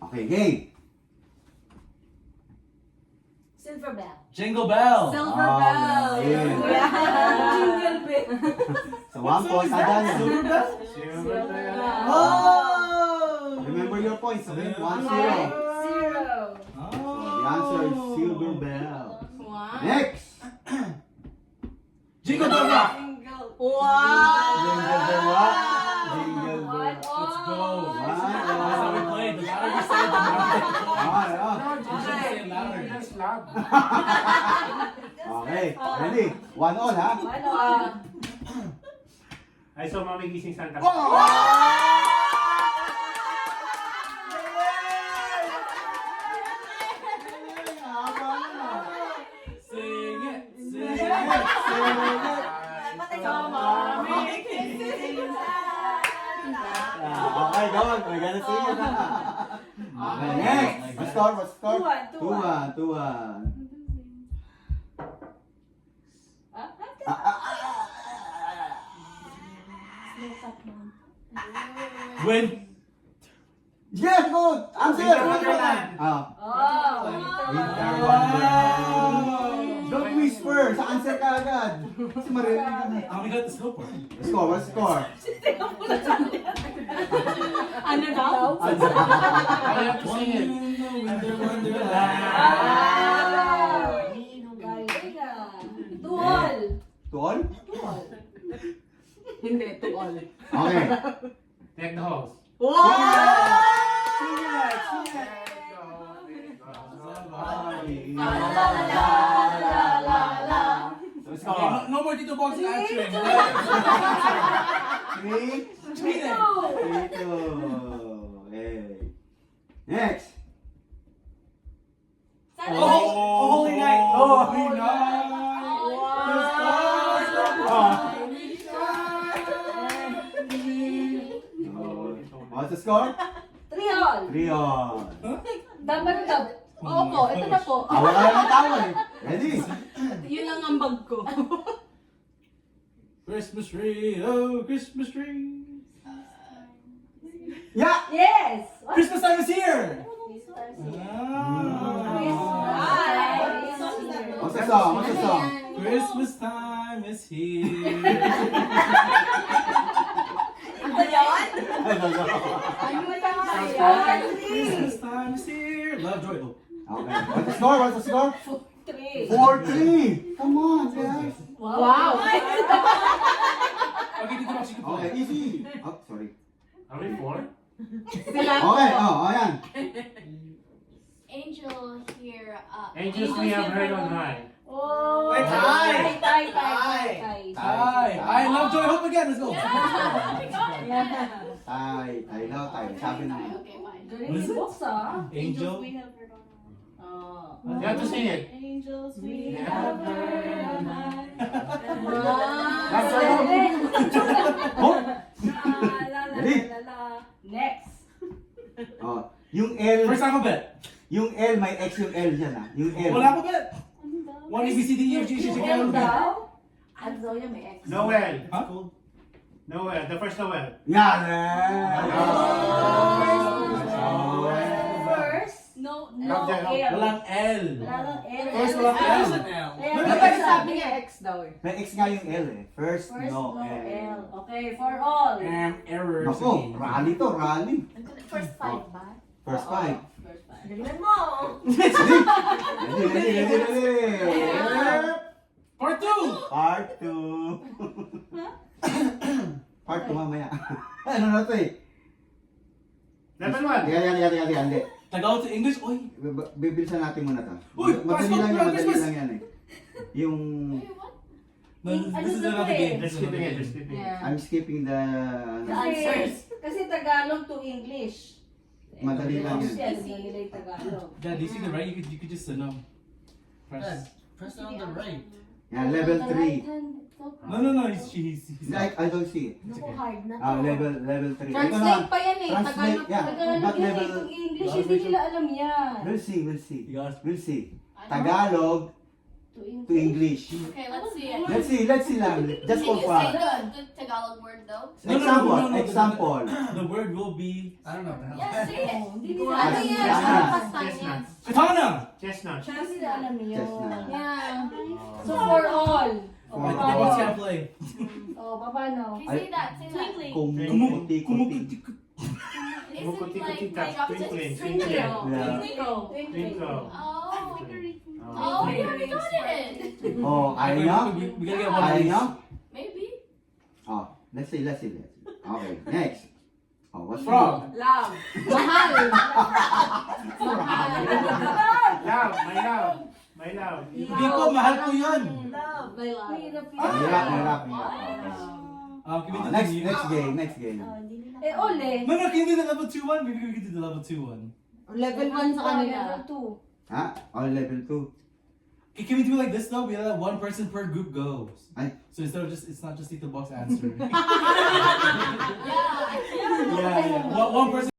Okay, game. Silver bell. Jingle bell. Silver Oh, bell. yeah. Jingle bell. So 1 point na dyan. Silver bell? Silver bell. Oh! Remember your points. Okay? 1-0. Zero. The answer is silver bell. One. Next. Jingle bell rock. Wow. Jingle bell rock. Jingle bell. One. Let's go. One. That's how we play. The louder you say, the louder. You should say it louder. Okay, ready? 1-1 ha? Ay, so mamigising Santa. Sing it. Sing Sing it. Okay, go on. We're gonna sing it na. Okay, next. What's score? What's score? 2-1. 2-1. Win. Yes, good! Answer! Winter Wonderland. Winter Wonderland. Don't whisper! Sa answer ka agad. Kasi marinig ka na. Oh, we got the snow part. Score, what's score? Ano daw? I have to sing it. Winter Wonderland. Tuol. To all? Hindi, tuol. Okay. Take the host. Wow! Sing it! Sing it! What's Okay, score? no more Tito Box answering. 3, 3-2. Hey. Next. Oh, Holy Night. Holy Night. What's the score? 3-all. 3-all. Dapat na. Opo, ito na po. Tawa ka lang ng tawa eh. Ready? Yun ang ambag ko. Christmas tree, oh, Christmas tree. Yeah! Yes! Christmas time is here. What's the song? What's the song? Christmas time is here. Ano yun? I don't know. Ano ba Christmas time is here. Love, joy, hope. Okay. What's the score? What's the score? 3. 4-3. Come on, guys. Wow! Okay, Tito Box, you can Okay, play. easy. Oh, sorry. Are we 4? Sila Okay, oh, ayan. Angel here. Angels we have heard on high. Oh! Wait, tie. Tie. I love, joy, hope again. Let's go. Tay, tay daw, tay. Sabi na. Okay, fine. Galing ni Box ah. Angel. We have heard on Oh. You have to sing it. Angels We we have have heard heard on on high. That's Wow! Oh, Ready? Next. oh. Yung L, First alphabet. yung L, may X yung L dyan ah. Yung L. Wala alphabet. One A B C D E F G H I J K L M N O P. Ano daw yan? May X. Noel. Huh? Noel. The first Noel. Yan First. No, Love, joy, hope. L. Walang L. Walang L. First walang L. Kaya sabi niya X daw eh. May X nga yung L eh. First, First, no no L. L. Okay, for all. Error. Ako, rally to, rally. first five ba? First five. First five. Galingan mo. Ready. Part 2. Part 2. Part 2 mamaya. Ano na to eh? Level 1. Hindi. Tagalog to English. Oy. Bibilisan natin muna to. Uy, Madali lang yan, madali Christmas! lang yan eh. Yung, Wait, what? This is another game. They're skipping it. They're skipping it. Yeah. I'm skipping the, The ano, answers. Kasi Tagalog to English. Madali lang yan. Yan, nila yung Tagalog. Dad, do you see the right? You could just press. Press on the right. Yan, level 3. No. He's I don't see it. Naku, hard na to. Level 3. Translate pa yan eh. Translate, Tagalog, yeah. Tagalog But yan eh. level- Itong English, hindi nila alam yan. We'll see. You guys. Tagalog to English. Okay, let's see it. Let's see lang. Just Can for you say fun. the Tagalog word though? Example. The word will be, I don't know. Yeah, say it. Hindi Ano nila yan? Chestnut. Pastanya. Katana! Chestnut. Hindi nila alam yun. Chestnut. Yeah. So for all. O, For I all. was paano? gonna play. O, paano? Can you say that? Say that. Twinkling. Kumuti-kuti. Isn't like Kumukuti-kuti-tap, like opposite twinkling, twinkling. Yeah. Twinkle. Twinkle. Oh. Oh. Oh, we already got it. Oh, ayaw nyo? We gotta get one of Ayaw these. nyo? Maybe. Oh, let's see. Okay, next. Oh, what's Frog. Love. Mahal. Love, my love. My love. Hindi ko, mahal ko yun. Love. My love. Mahirap yun. Mahirap. Can we Oh, do next game. Eh, ole. No, can we do the level 2 one? Maybe we can do the level 2 one. Level 1 sa kanila. Level 2. Ha? Oh, level 2. Okay, can we do it like this though? We let one person per group goes. Ay. So instead of it's not just Tito Box answer. Yeah. yeah. One person.